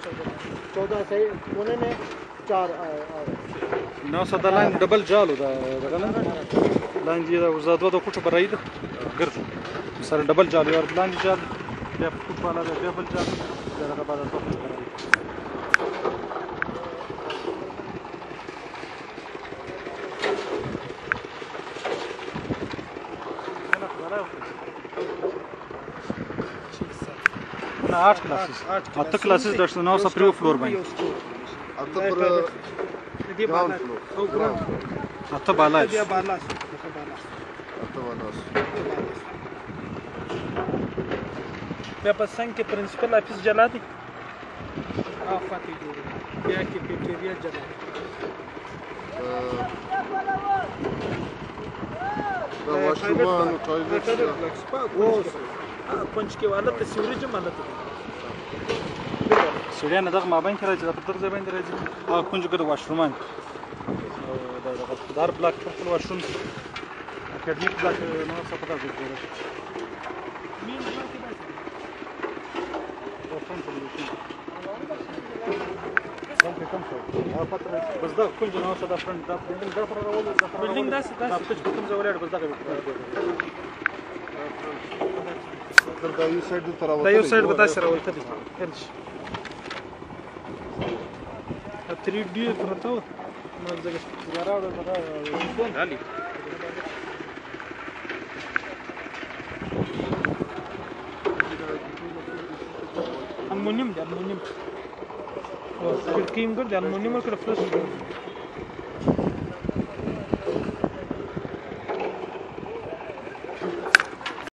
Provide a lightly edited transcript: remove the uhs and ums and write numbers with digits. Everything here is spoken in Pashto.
14 सही कोने में 4 900 دا لاین ډبل جالو دا کنه لاین دی دا زادو د کوټه برای ده ګرځي سره ډبل جالو یو لاندې جال بیا کوټ والا بیا بل جال دا هغه بعد څه کوي نه 8 کلاسز 8 کلاسز درته نو سپریو فلور باندې اته پر دې بالا او ګراوند اته بالا دې بالا بیا په څنګه کې پرنسپل افیس جلا دي افاتی جوړ بیا کې پیټریا جلا واشرومان ټایلټ اوس پنځ کې والا ته سیوري جماله ته سړیا نه دغه مابین کې راځي په دغه ځای باندې راځي او کونج کې د واشرومان دا دار بلاک خپل واشروم اکیډمیک بلاک نو څه پتا ځي مين بلاک کې بس دا کونج نو څه دا فرنٹ دا بلډینګ دا پر راول دا بلډینګ داسې په کوم ځای ولر بس دا دا یو سایډ ته راوته دا یو سایډ به تاسو راولته دي هرڅ 3D پرته و نو ځکه زیاره ده غالي المونیم او سکرین ګر د المونیم کړه فلش